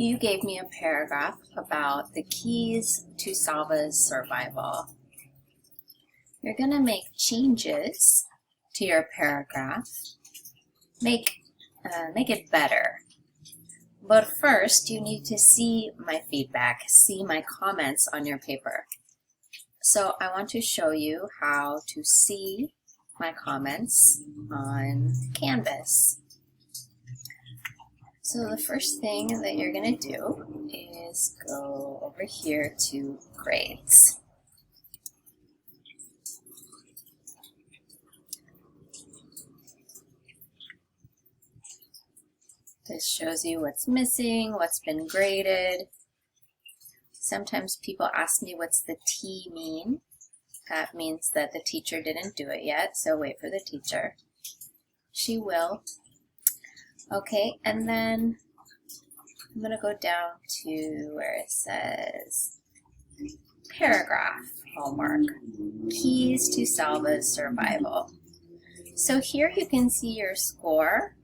You gave me a paragraph about the keys to Salva's survival. You're going to make changes to your paragraph, make it better. But first, you need to see my feedback, see my comments on your paper. So I want to show you how to see my comments on Canvas. So the first thing that you're going to do is go over here to grades. This shows you what's missing, what's been graded. Sometimes people ask me, what's the T mean? That means that the teacher didn't do it yet, so wait for the teacher. She will. Okay, and then I'm going to go down to where it says paragraph homework, keys to Salva's survival. So here you can see your score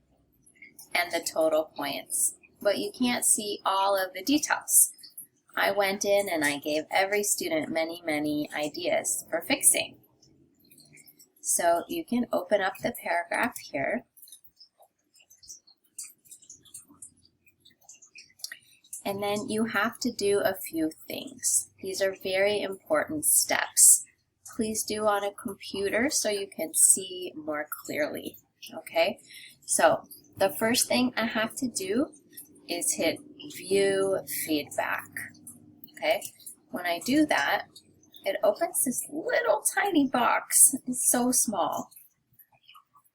and the total points, but you can't see all of the details. I went in and I gave every student many ideas for fixing. So you can open up the paragraph here. And then you have to do a few things. These are very important steps. Please do on a computer so you can see more clearly, okay? So the first thing I have to do is hit View Feedback, okay? When I do that, it opens this little tiny box. It's so small.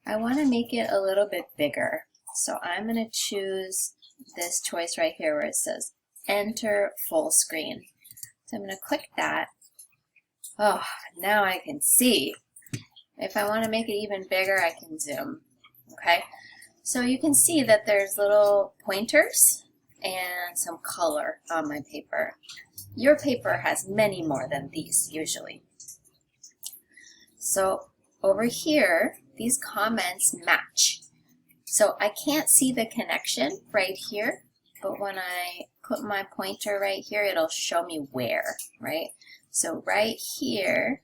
I want to make it a little bit bigger. So I'm going to choose this choice right here where it says Enter Full Screen. So I'm going to click that. Oh, now I can see. If I want to make it even bigger, I can zoom, okay? So you can see that there's little pointers and some color on my paper. Your paper has many more than these usually. So over here, these comments match. So I can't see the connection right here, but when I put my pointer right here, it'll show me where, right? So right here,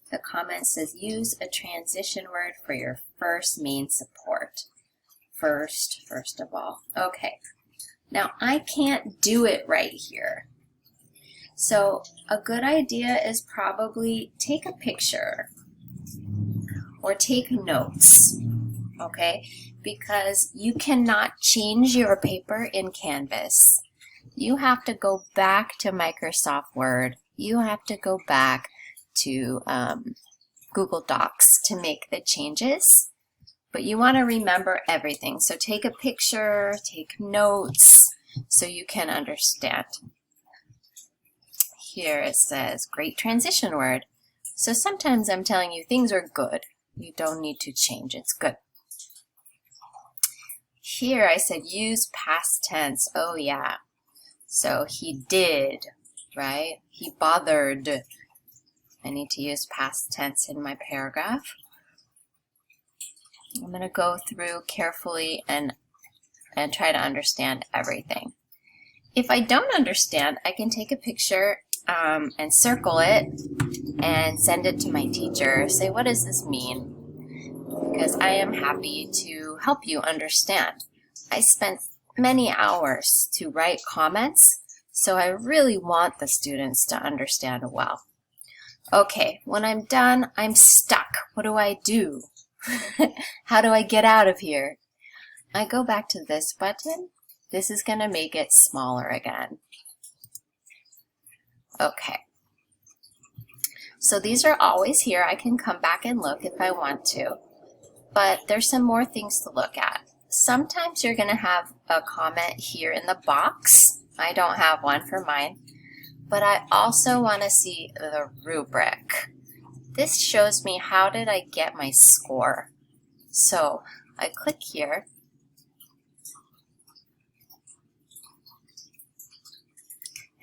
the comment says use a transition word for your first main support. First of all. Okay, now I can't do it right here. So a good idea is probably take a picture or take notes, okay? Because you cannot change your paper in Canvas. You have to go back to Microsoft Word. You have to go back to Google Docs to make the changes. But you want to remember everything. So take a picture, take notes, so you can understand. Here it says, great transition word. So sometimes I'm telling you things are good. You don't need to change, it's good. Here I said use past tense. Oh yeah. So he did, right? He bothered. I need to use past tense in my paragraph. I'm going to go through carefully and try to understand everything. If I don't understand, I can take a picture and circle it and send it to my teacher. Say, what does this mean? Because I am happy to help you understand. I spent many hours to write comments, so I really want the students to understand well. Okay, when I'm done, I'm stuck. What do I do? How do I get out of here? I go back to this button. This is going to make it smaller again. Okay. So these are always here. I can come back and look if I want to. But there's some more things to look at. Sometimes you're going to have a comment here in the box. I don't have one for mine. But I also want to see the rubric. This shows me how did I get my score. So I click here.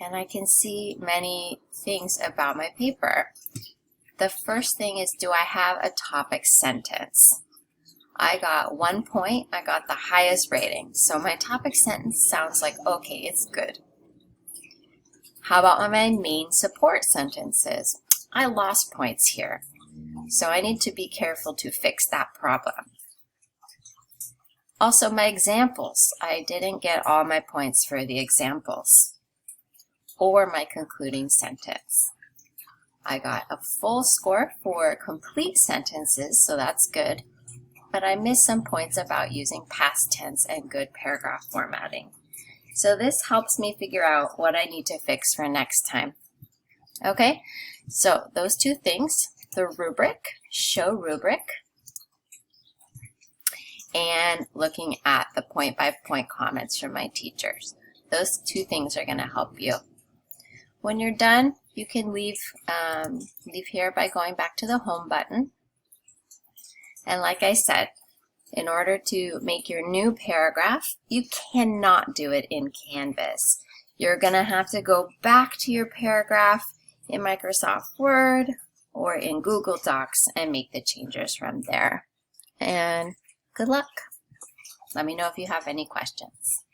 And I can see many things about my paper. The first thing is, do I have a topic sentence? I got 1 point. I got the highest rating. So my topic sentence sounds like, okay, it's good. How about my main support sentences? I lost points here. So I need to be careful to fix that problem. Also, my examples. I didn't get all my points for the examples or my concluding sentence. I got a full score for complete sentences, so that's good. But I missed some points about using past tense and good paragraph formatting. So this helps me figure out what I need to fix for next time. Okay, so those two things, the rubric, show rubric, and looking at the point-by-point comments from my teachers. Those two things are going to help you. When you're done, you can leave here by going back to the home button. And like I said, in order to make your new paragraph, you cannot do it in Canvas. You're going to have to go back to your paragraph in Microsoft Word or in Google Docs and make the changes from there. And good luck. Let me know if you have any questions.